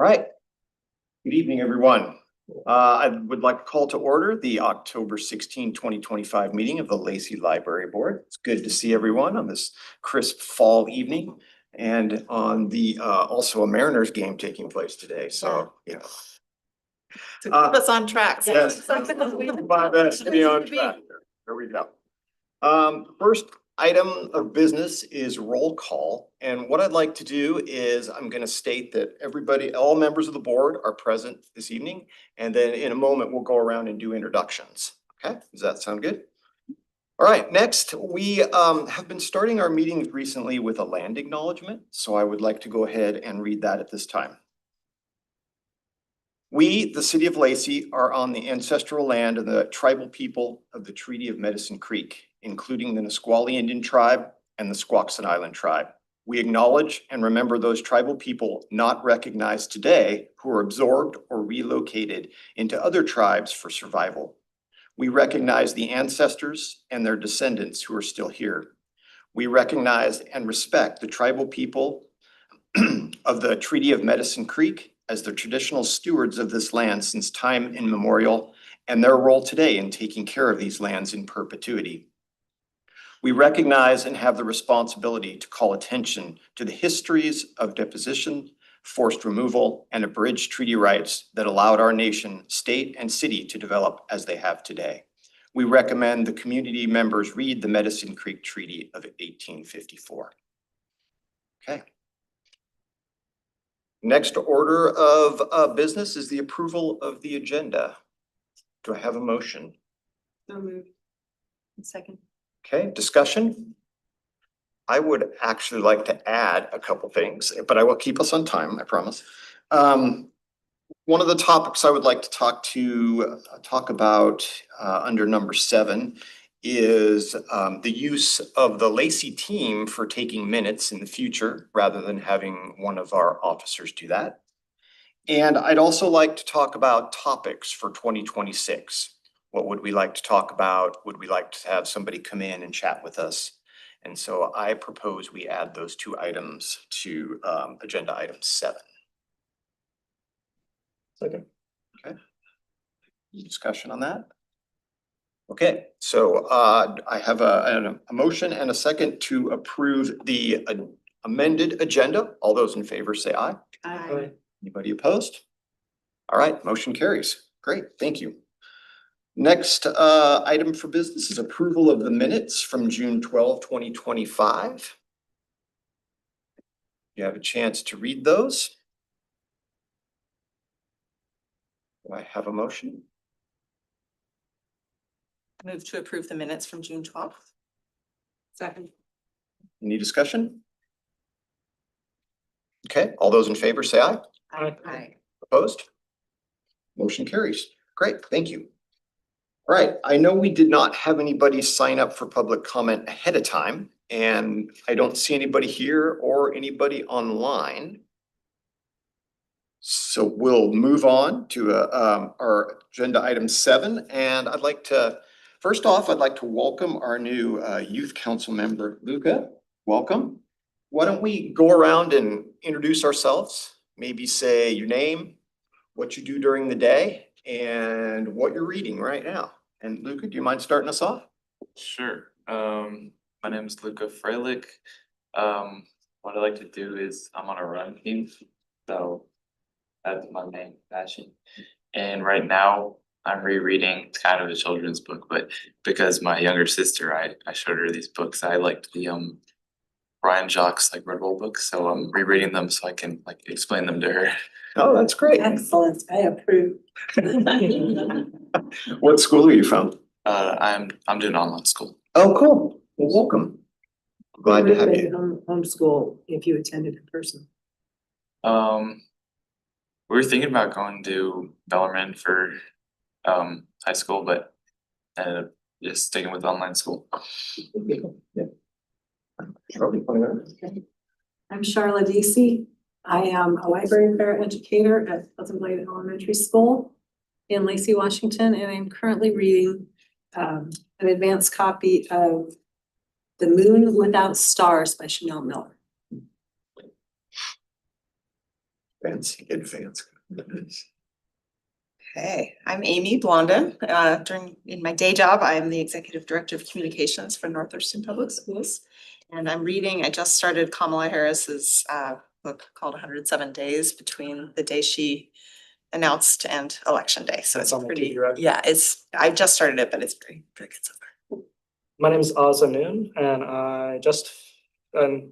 All right. Good evening, everyone. I would like to call to order the October 16, 2025 meeting of the Lacey Library Board. It's good to see everyone on this crisp fall evening and on the also a Mariners game taking place today. So, To keep us on track. Yes. My best to be on track. There we go. First item of business is roll call. And what I'd like to do is I'm going to state that all members of the board are present this evening. And then in a moment, we'll go around and do introductions. Okay, does that sound good? All right, next, we have been starting our meetings recently with a land acknowledgement. So I would like to go ahead and read that at this time. We, the City of Lacey, are on the ancestral land of the tribal people of the Treaty of Medicine Creek, including the Nisqually Indian Tribe and the Squaxin Island Tribe. We acknowledge and remember those tribal people not recognized today who are absorbed or relocated into other tribes for survival. We recognize the ancestors and their descendants who are still here. We recognize and respect the tribal people of the Treaty of Medicine Creek as the traditional stewards of this land since time immemorial, and their role today in taking care of these lands in perpetuity. We recognize and have the responsibility to call attention to the histories of deposition, forced removal, and abridged treaty rights that allowed our nation, state, and city to develop as they have today. We recommend the community members read the Medicine Creek Treaty of 1854. Okay. Next order of business is the approval of the agenda. Do I have a motion? So moved. Second. Okay, discussion. I would actually like to add a couple things, but I will keep us on time, I promise. One of the topics I would like to talk about under number 7 is the use of the Lacey team for taking minutes in the future rather than having one of our officers do that. And I'd also like to talk about topics for 2026. What would we like to talk about? Would we like to have somebody come in and chat with us? And so I propose we add those 2 items to agenda item 7. Second. Okay. Any discussion on that? Okay, so I have a motion and a second to approve the amended agenda. All those in favor say aye. Aye. Anybody opposed? All right, motion carries. Great, thank you. Next item for business is approval of the minutes from June 12, 2025. You have a chance to read those. Do I have a motion? Move to approve the minutes from June 12th. Second. Any discussion? Okay, all those in favor say aye. Aye. Opposed? Motion carries. Great, thank you. All right, I know we did not have anybody sign up for public comment ahead of time, and I don't see anybody here or anybody online. So we'll move on to our agenda item 7, and first off, I'd like to welcome our new youth council member, Luca. Welcome. Why don't we go around and introduce ourselves, maybe say your name, what you do during the day, and what you're reading right now. And Luca, do you mind starting us off? Sure. My name is Luca Freilich. What I like to do is I'm on a run team, so that's my main passion. And right now I'm rereading, it's kind of a children's book, but because my younger sister, I showed her these books. I liked the Brian Jacques Red Bull books, so I'm rereading them so I can explain them to her. Oh, that's great. Excellent. I approve. What school are you from? I'm doing online school. Oh, cool. Well, welcome. Glad to have you. Homeschool if you attended in person. We were thinking about going to Bellarmine for high school, but ended up just sticking with online school. Yeah. I'm Charlotte Lacey. I am a library paraeducator at Pleasant Blade Elementary School in Lacey, Washington, and I'm currently reading an advanced copy of The Moon Without Stars by Chanel Miller. Fancy advance. Okay, I'm Amy Blondin. In my day job, I am the Executive Director of Communications for Northwestern Public Schools. And I just started Kamala Harris's book called 107 Days between the day she announced and election day. So That's it's on the pretty, TV, right? yeah, I just started it, but it's very, very good so far. My name is Oz Noon, and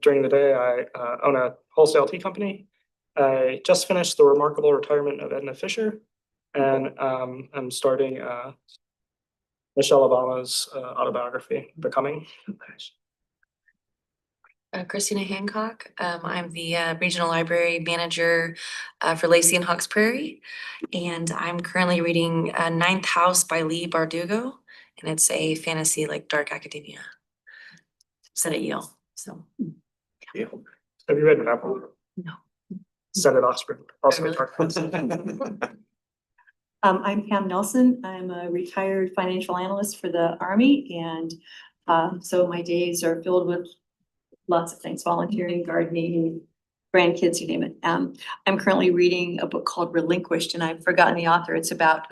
during the day, I own a wholesale tea company. I just finished the remarkable retirement of Edna Fisher, and I'm starting Michelle Obama's autobiography, Becoming. Christina Hancock. I'm the Regional Library Manager for Lacey and Hawks Prairie. And I'm currently reading Ninth House by Lee Bardugo. And it's a fantasy like dark academia. Set at Yale, so. Yeah. Have you read that one? No. Set at Oxford, also really? dark fantasy. I'm Pam Nelson. I'm a retired financial analyst for the Army, and so my days are filled with lots of things, volunteering, gardening, grandkids, you name it. I'm currently reading a book called Relinquished, and I've forgotten the author. It's about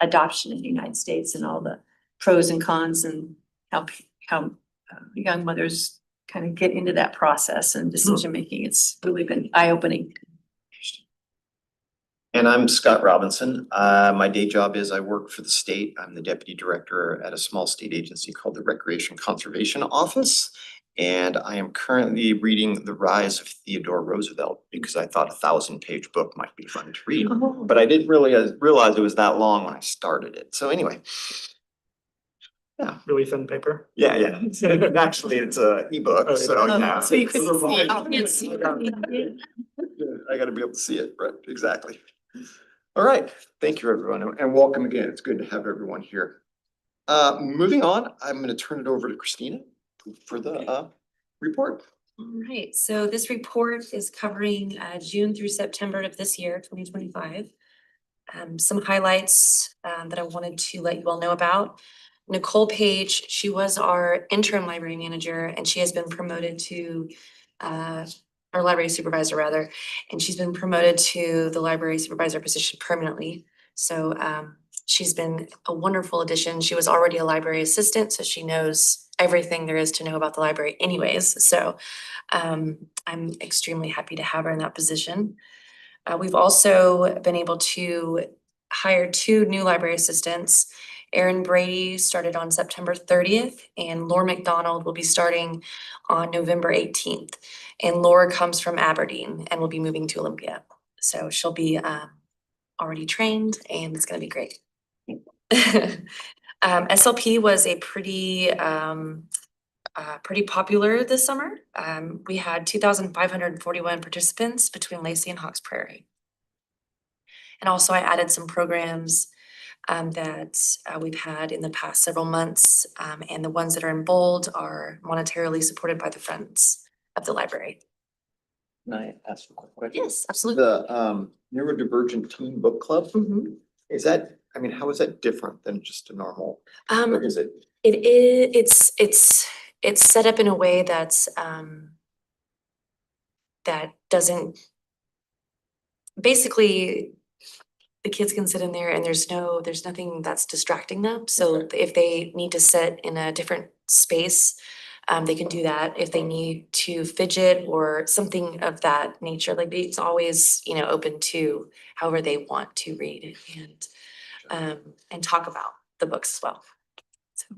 adoption in the United States and all the pros and cons and how young mothers kind of get into that process and decision making. It's really been eye-opening. And I'm Scott Robinson. My day job is I work for the state. I'm the deputy director at a small state agency called the Recreation Conservation Office. And I am currently reading The Rise of Theodore Roosevelt because I thought a 1,000-page book might be fun to read. But I didn't really realize it was that long when I started it. So anyway. Really thin paper. Yeah. Actually, it's a ebook, Oh, so yeah. yeah. So you can see. Oh, it's- I gotta be able to see it, right, exactly. All right, thank you, everyone, and welcome again. It's good to have everyone here. Moving on, I'm gonna turn it over to Christina for the report. All right, so this report is covering June through September of this year, 2025. Some highlights that I wanted to let you all know about. Nicole Page, she was our interim library manager, and she has been promoted to or library supervisor rather, and she's been promoted to the library supervisor position permanently. So she's been a wonderful addition. She was already a library assistant, so she knows everything there is to know about the library anyways. So I'm extremely happy to have her in that position. We've also been able to hire 2 new library assistants. Erin Brady started on September 30th, and Laura McDonald will be starting on November 18th. And Laura comes from Aberdeen and will be moving to Olympia. So she'll be already trained, and it's gonna be great. SLP was a pretty popular this summer. We had 2,541 participants between Lacey and Hawks Prairie. And also I added some programs that we've had in the past several months, and the ones that are in bold are monetarily supported by the Friends of the Library. Can I ask a quick question? Yes, absolutely. The neurodivergent teen book club, Mhm. is that, I mean, how is that different than just a normal, Um, or is it? it's set up in a way that's that doesn't, basically the kids can sit in there and there's nothing that's distracting them. So Okay. if they need to sit in a different space, they can do that. If they need to fidget or something of that nature, like it's always, open to however they want to read and talk about the books as well. So.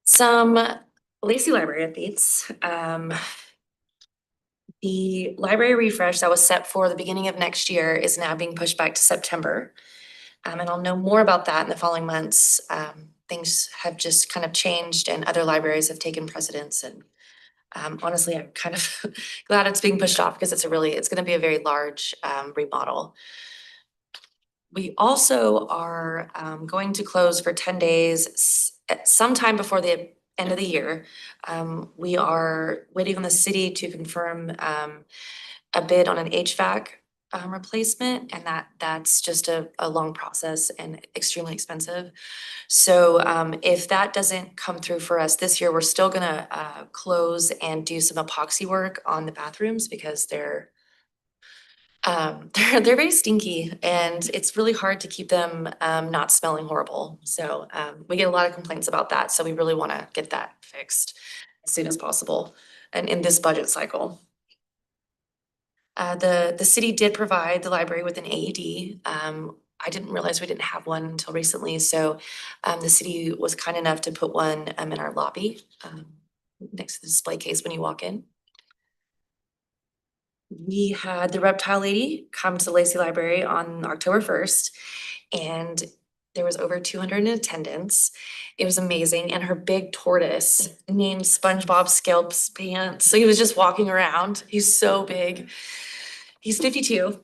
Some Lacey Library updates. The library refresh that was set for the beginning of next year is now being pushed back to September. And I'll know more about that in the following months. Things have just kind of changed and other libraries have taken precedence, and honestly, I'm kind of glad it's being pushed off because it's gonna be a very large remodel. We also are going to close for 10 days at sometime before the end of the year. We are waiting on the city to confirm a bid on an HVAC replacement, and that's just a long process and extremely expensive. So if that doesn't come through for us this year, we're still gonna close and do some epoxy work on the bathrooms because they're they're very stinky and it's really hard to keep them not smelling horrible. So we get a lot of complaints about that, so we really wanna get that fixed as soon as possible and in this budget cycle. The city did provide the library with an AED. I didn't realize we didn't have one until recently, so the city was kind enough to put one in our lobby next to the display case when you walk in. We had the reptile lady come to the Lacey Library on October 1st, and there was over 200 in attendance. It was amazing, and her big tortoise named SpongeBob Squarepants. So he was just walking around. He's so big. He's 52.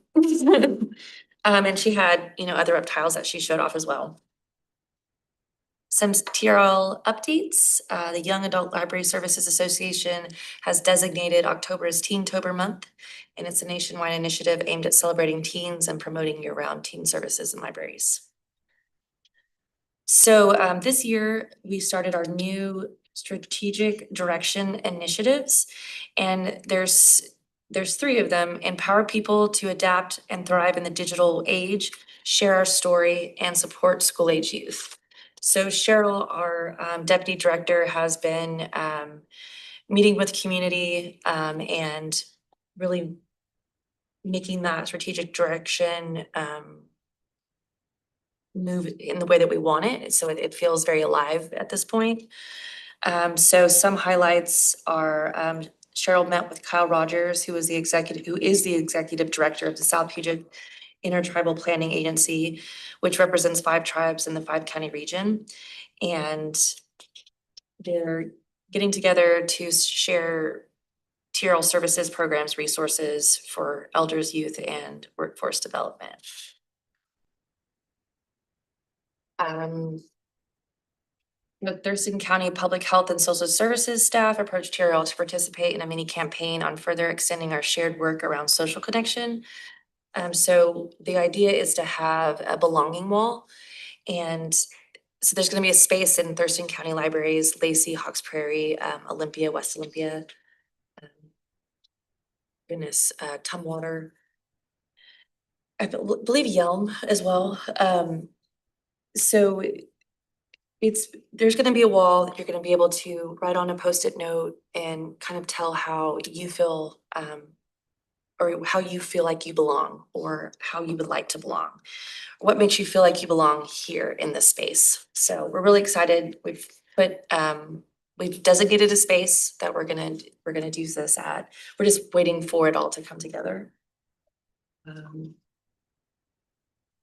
And she had, other reptiles that she showed off as well. Some TRL updates. The Young Adult Library Services Association has designated October as Teentober Month, and it's a nationwide initiative aimed at celebrating teens and promoting year-round teen services in libraries. So this year, we started our new strategic direction initiatives, and there's 3 of them: empower people to adapt and thrive in the digital age, share our story, and support school-age youth. So Cheryl, our deputy director, has been meeting with community and really making that strategic direction move in the way that we want it. So it feels very alive at this point. So some highlights are Cheryl met with Kyle Rogers, who is the executive director of the South Puget Intertribal Planning Agency, which represents 5 tribes in the 5-county region. And they're getting together to share TRL services, programs, resources for elders, youth, and workforce development. The Thurston County Public Health and Social Services staff approached TRL to participate in a mini campaign on further extending our shared work around social connection. So the idea is to have a belonging wall. And so there's gonna be a space in Thurston County Libraries, Lacey, Hawks Prairie, Olympia, West Olympia, Tumwater. I believe Yelm as well. So there's gonna be a wall that you're gonna be able to write on a Post-it note and kind of tell how you feel, or how you feel like you belong, or how you would like to belong. What makes you feel like you belong here in this space? So we're really excited. We've designated a space that we're gonna do this at. We're just waiting for it all to come together.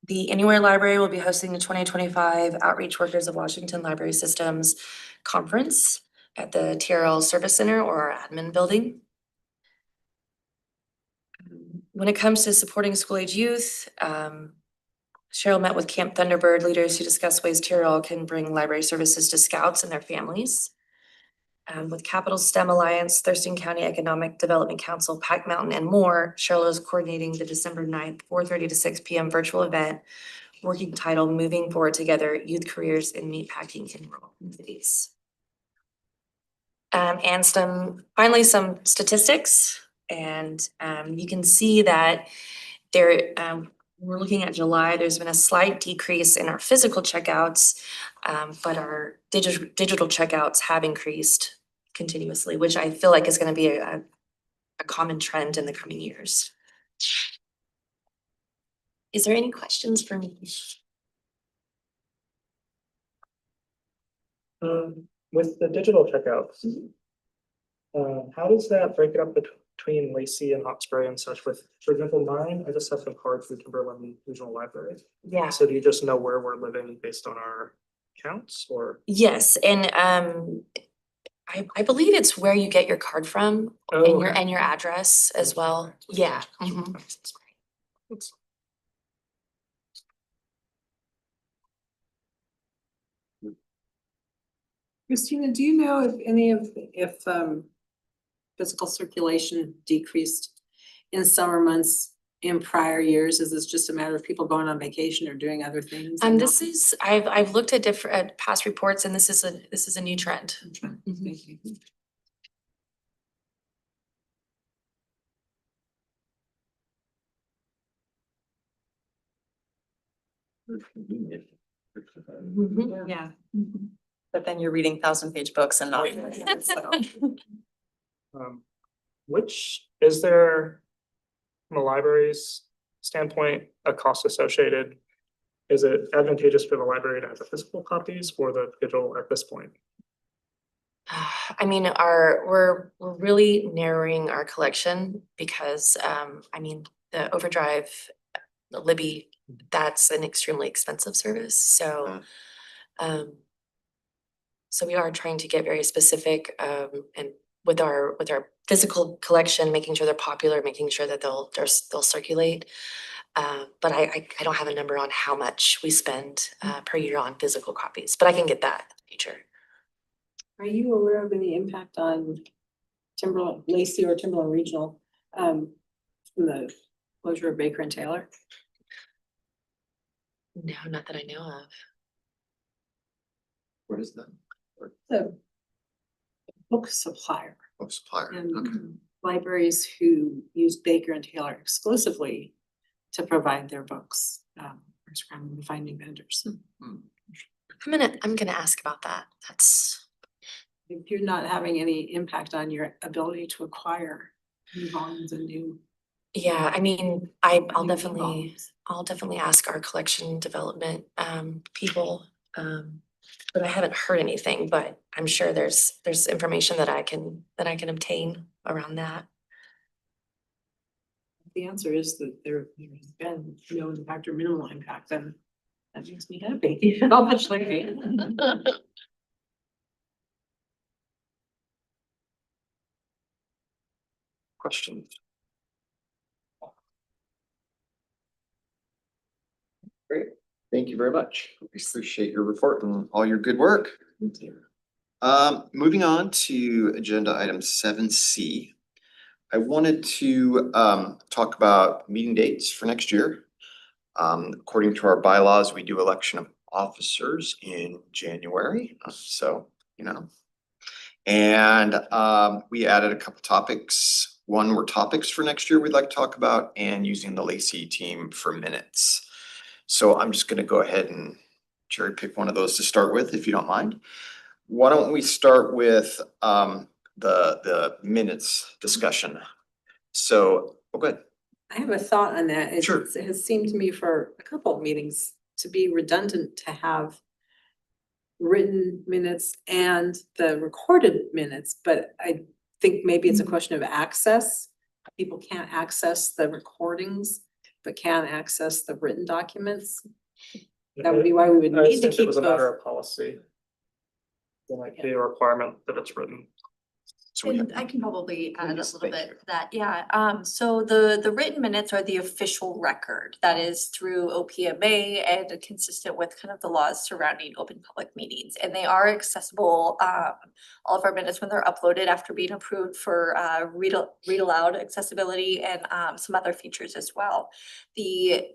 The Anywhere Library will be hosting the 2025 Outreach Workers of Washington Library Systems Conference at the TRL Service Center or our admin building. When it comes to supporting school-age youth, Cheryl met with Camp Thunderbird leaders to discuss ways TRL can bring library services to scouts and their families. With Capital STEM Alliance, Thurston County Economic Development Council, Pack Mountain, and more, Cheryl is coordinating the December 9th, 4:30 to 6 p.m. virtual event, working title Moving Forward Together, Youth Careers in Meatpacking in Rural Cities. And finally, some statistics. And you can see that there, we're looking at July, there's been a slight decrease in our physical checkouts, but our digital checkouts have increased continuously, which I feel like is gonna be a common trend in the coming years. Is there any questions for me? With the digital checkouts, how does that break it up between Lacey and Hawkesbury and such? With, for example, mine, I just have some cards through Timberland Regional Library. Yeah. So do you just know where we're living based on our counts, or? Yes, and I believe it's where you get your card from Oh, and your address as well. Yeah. Mhm. Christina, do you know if physical circulation decreased in summer months in prior years? Is this just a matter of people going on vacation or doing other things? This is, I've looked at different, at past reports, and this is a new trend. Mhm. Thank you. Mhm. Yeah. But then you're reading 1,000-page books and not. So. Which, is there, from a library's standpoint, a cost associated? Is it advantageous for the library to have the physical copies or the digital at this point? I mean, we're really narrowing our collection because, I mean, the Overdrive, the Libby, that's an extremely expensive service, so. So we are trying to get very specific, and with our physical collection, making sure they're popular, making sure that they'll circulate. But I don't have a number on how much we spend per year on physical copies, but I can get that in the future. Are you aware of any impact on Timberland, Lacey or Timberland Regional, from the closure of Baker and Taylor? No, not that I know of. What is that? The book supplier Oh, supplier. Okay. and libraries who use Baker and Taylor exclusively to provide their books, are scrambling to finding vendors. I'm gonna ask about that. That's, If you're not having any impact on your ability to acquire new volumes and new. yeah, I mean, I'll new definitely, volumes. ask our collection development people. But I haven't heard anything, but I'm sure there's information that I can obtain around that. The answer is that there has been no impact or minimal impact, then that makes me happy. Obviously. Questions? Great. Thank you very much. Appreciate your report and all your good work. Moving on to agenda item 7C. I wanted to talk about meeting dates for next year. According to our bylaws, we do election of officers in January, so, you know. And we added a couple topics. One were topics for next year we'd like to talk about, and using the Lacey team for minutes. So I'm just gonna go ahead and cherry pick one of those to start with, if you don't mind. Why don't we start with the minutes discussion? So, oh, good. I have a thought on that. Sure. It has seemed to me for a couple of meetings to be redundant to have written minutes and the recorded minutes, but I think maybe it's a question of access. People can't access the recordings, but can access the written documents. That would be why we would I need to think it keep was a matter both. of policy. Like the requirement that it's written. So we have, And I can probably add a Please, little thank bit to that, yeah, so the written minutes are the official record that is through OPMA and consistent with kind of the laws surrounding open public meetings, and they are accessible, all of our minutes when they're uploaded after being approved for read aloud accessibility and some other features as well. The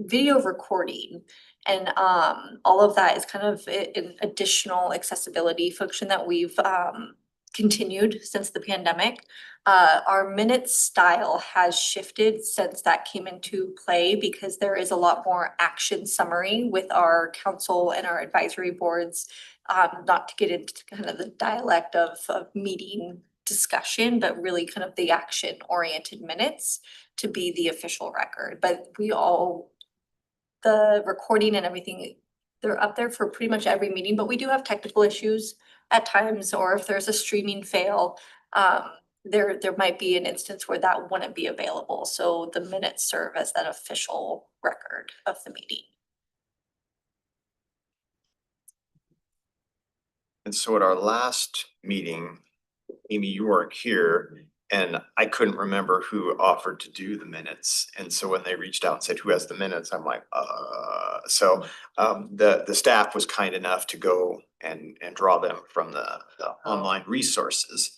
video recording and all of that is kind of an additional accessibility function that we've continued since the pandemic. Our minute style has shifted since that came into play because there is a lot more action summary with our council and our advisory boards. Not to get into kind of the dialect of meeting discussion, but really kind of the action oriented minutes to be the official record. But the recording and everything, they're up there for pretty much every meeting, but we do have technical issues at times, or if there's a streaming fail, there might be an instance where that wouldn't be available. So the minutes serve as that official record of the meeting. and so at our last meeting, Amy, you weren't here, And I couldn't remember who offered to do the minutes. And so when they reached out and said, who has the minutes? I'm like, so the staff was kind enough to go and draw them from the online resources.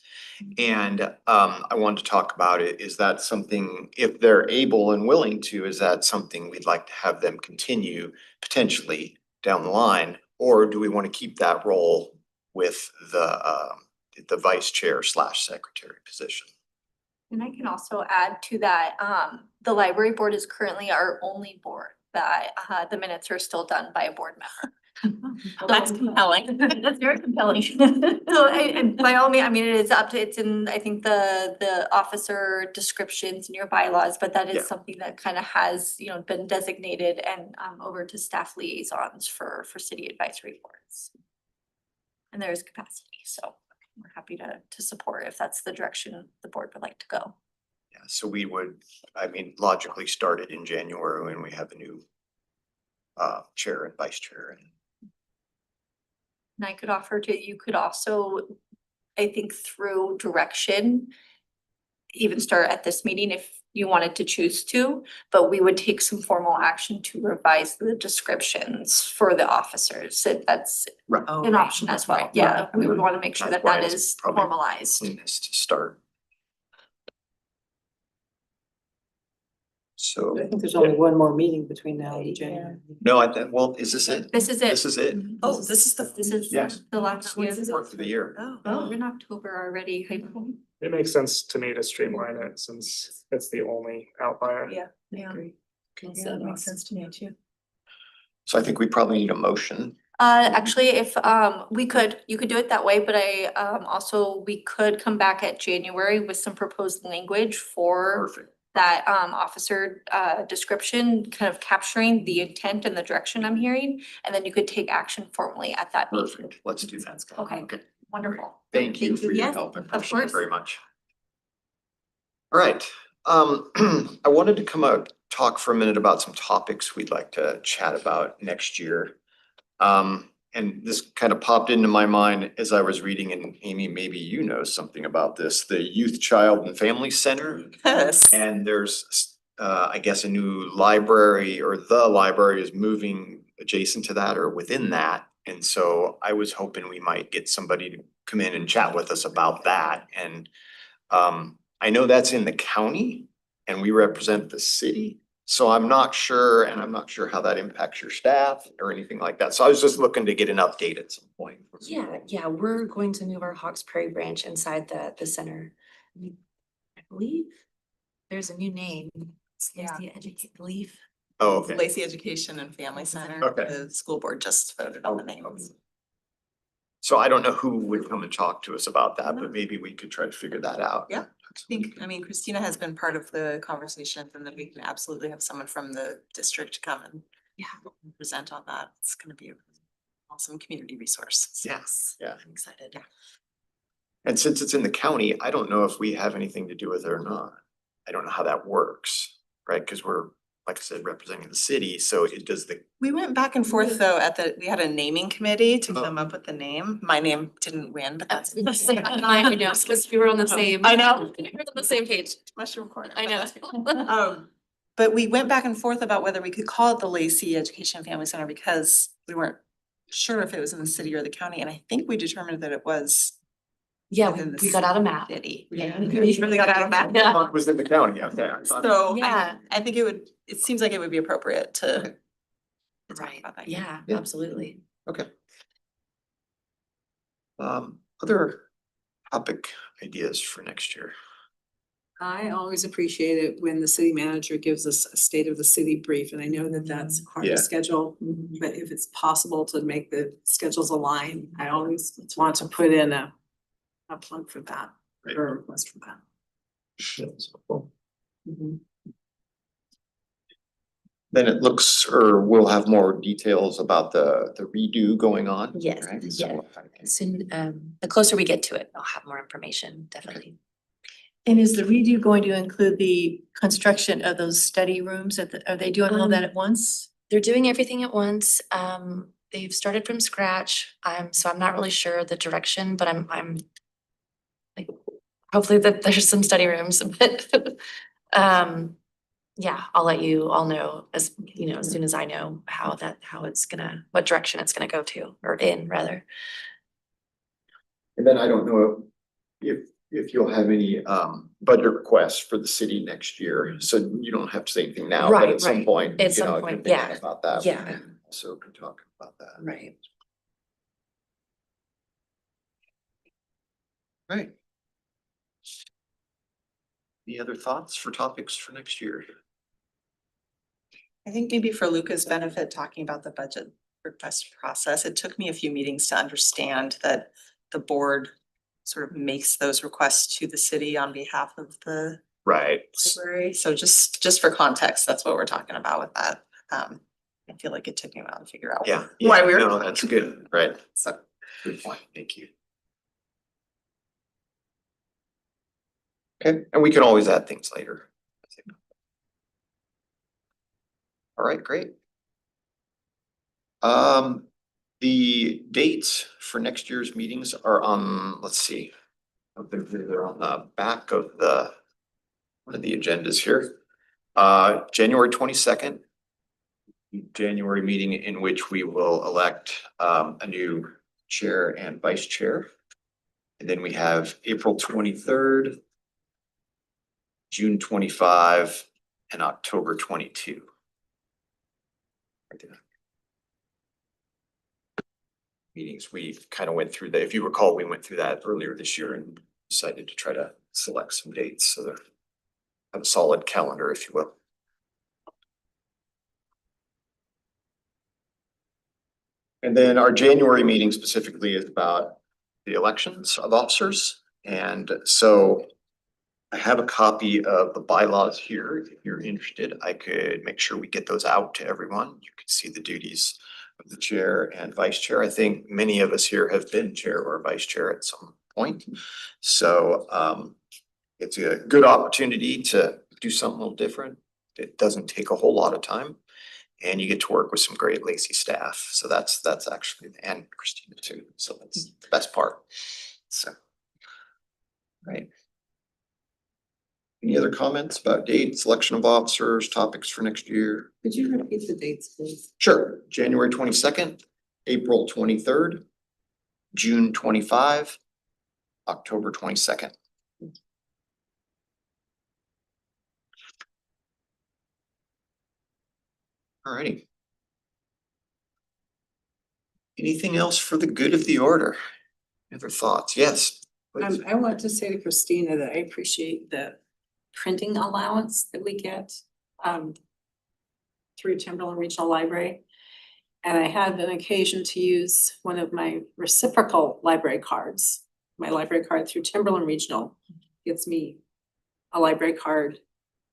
And I wanted to talk about it. Is that something, if they're able and willing to, is that something we'd like to have them continue potentially down the line? Or do we want to keep that role with the vice chair / secretary position? And I can also add to that, the library board is currently our only board that the minutes are still done by a board member. Well, that's compelling. That's very compelling. So and by all means, I mean, it is up to, it's in, I think the officer descriptions in your bylaws, but that Yeah. is something that kind of has, you know, been designated and over to staff liaisons for city advisory boards. And there is capacity, so we're happy to support if that's the direction the board would like to go. Yeah, so we would, I mean, logically start it in January when we have a new chair and vice chair. And I could offer to, you could also, I think through direction, even start at this meeting if you wanted to choose to, but we would take some formal action to revise the descriptions for the officers. That's Right. an option as well. Yeah, we would want to make sure That's that why that it's is probably formalized. Cleanest to start. So, I think there's only one more meeting between now and January. no, I think, well, is this it? This is it. This is it. Oh, this is This is Yes. the last year. Work for the year. Oh, we're in October already. It makes sense to me to streamline it since it's the only outlier. Yeah. Yeah, That makes sense to me too. So I think we probably need a motion. Actually, if you could do it that way, but I also, we could come back at January with some proposed language for Perfect. that officer description, kind of capturing the intent and the direction I'm hearing, and then you could take action formally at that meeting. Perfect. Let's do that. Okay. Wonderful. Thank you for your Yes, help. I of appreciate it course. very much. All right, I wanted to come out, talk for a minute about some topics we'd like to chat about next year. And this kind of popped into my mind as I was reading, and Amy, maybe you know something about this, the Youth, Child and Family Center. Yes. And there's, I guess, a new library, or the library is moving adjacent to that or within that. And so I was hoping we might get somebody to come in and chat with us about that. And I know that's in the county and we represent the city. So I'm not sure, and I'm not sure how that impacts your staff or anything like that. So I was just looking to get an update at some point. Yeah, we're going to move our Hawks Prairie branch inside the center. I believe there's a new name. It's Yeah. Lacey Educate Belief. Oh, okay. Lacey Education and Family Center. Okay. The school board just voted on the names. So I don't know who would come and talk to us about that, but maybe we could try to figure that out. Yeah. I mean, Christina has been part of the conversation, and then we can absolutely have someone from the district come and present on that. It's gonna be an awesome community resource. Yes. Yeah. I'm excited. And since it's in the county, I don't know if we have anything to do with it or not. I don't know how that works, right? Because we're, like I said, representing the city, so it does the. We went back and forth though we had a naming committee to Oh. come up with the name. My name didn't win, but that's. I know, because we were on the same. I know. We were on the same page. Mushroom corner. I know. But we went back and forth about whether we could call it the Lacey Education and Family Center because we weren't sure if it was in the city or the county, and I think we determined that it was. Yeah, within the we got out of math. city. Yeah. We really got out of that. Yeah. It was in the county out there. So Yeah. I think it seems like it would be appropriate to. talk Right, about that. yeah, Yeah. absolutely. Okay. Other topic ideas for next year? I always appreciate it when the city manager gives us a state of the city brief, and I know that that's hard Yeah. to schedule. But if it's possible to make the schedules align, I always want to put in a plug for that, Right. or a request for that. Then it looks, or we'll have more details about the redo going on. Yes, right? yeah. So, Soon, the closer we get to it, I'll have more information, definitely. And is the redo going to include the construction of those study rooms? Are they doing all that at once? They're doing everything at once. They've started from scratch. So I'm not really sure the direction, but I'm like hopefully that there's some study rooms, but yeah, I'll let you all know as, you know, as soon as I know how it's gonna, what direction it's gonna go to, or in rather. And then I don't know if you'll have any budget requests for the city next year, so you don't have to say anything now, but Right, at some right. point, At you some know, if point, you're thinking yeah. about that. Yeah. So we can talk about that. Right. Right. Any other thoughts for topics for next year? I think maybe for Luca's benefit, talking about the budget request process, it took me a few meetings to understand that the board sort of makes those requests to the city on behalf of the Right. library. So just for context, that's what we're talking about with that. I feel like it took me a while to figure out Yeah. why we were. No, that's good, right? So, Good point, thank you. Okay, and we can always add things later. All right, great. The dates for next year's meetings are on, let's see. They're on the back of one of the agendas here. January 22nd. January meeting in which we will elect a new chair and vice chair. And then we have April 23rd, June 25, and October 22. Right there. Meetings, we kind of went through that. If you recall, we went through that earlier this year and decided to try to select some dates so that have a solid calendar, if you will. And then our January meeting specifically is about the elections of officers. And so I have a copy of the bylaws here. If you're interested, I could make sure we get those out to everyone. You can see the duties of the chair and vice chair. I think many of us here have been chair or vice chair at some point. So it's a good opportunity to do something a little different. It doesn't take a whole lot of time. And you get to work with some great Lacey staff. So that's actually, and Christina too. So that's the best part. So, right. Any other comments about dates, selection of officers, topics for next year? Could you repeat the dates, please? Sure. January 22nd, April 23rd, June 25, October 22nd. All righty. Anything else for the good of the order? Other thoughts? Yes. please. I want to say to Christina that I appreciate the printing allowance that we get through Timberland Regional Library. And I had an occasion to use one of my reciprocal library cards. My library card through Timberland Regional gets me a library card,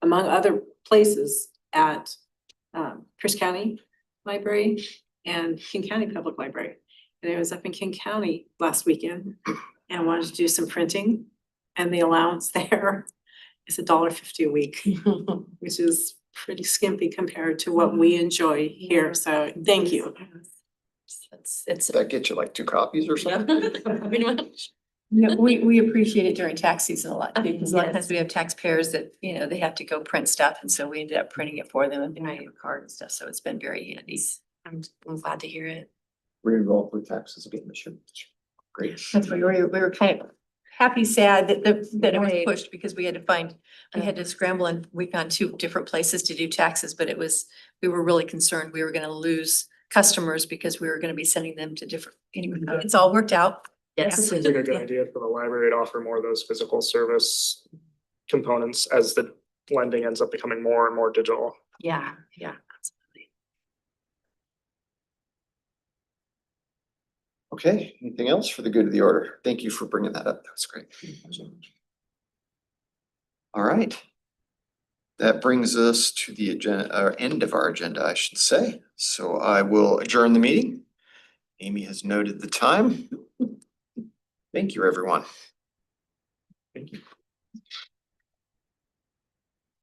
among other places, at Pierce County Library and King County Public Library. And I was up in King County last weekend and wanted to do some printing, and the allowance there is $1.50 a week, which is pretty skimpy compared to what we enjoy here. So thank you. It's Does that get you like 2 copies or something? pretty much. No, we appreciate it during tax season a lot too, because a lot of Yes. times we have taxpayers that, you know, they have to go print stuff, and so we ended up printing it for them and giving them a card and stuff, so it's been very handy. I'm glad to hear it. We're involved with taxes again this year. Great. That's why we were kind of happy, sad that it was Right. pushed, because we had to scramble and we found 2 different places to do taxes, but we were really concerned we were gonna lose customers because we were gonna be sending them to different, anyway, it's all worked out. Yes. It seems like a good Yeah. idea for the library to offer more of those physical service components as the lending ends up becoming more and more digital. Yeah, absolutely. Okay, anything else for the good of the order? Thank you for bringing that up. That's great. All right. That brings us to the agenda, or end of our agenda, I should say. So I will adjourn the meeting. Amy has noted the time. Thank you, everyone. Thank you.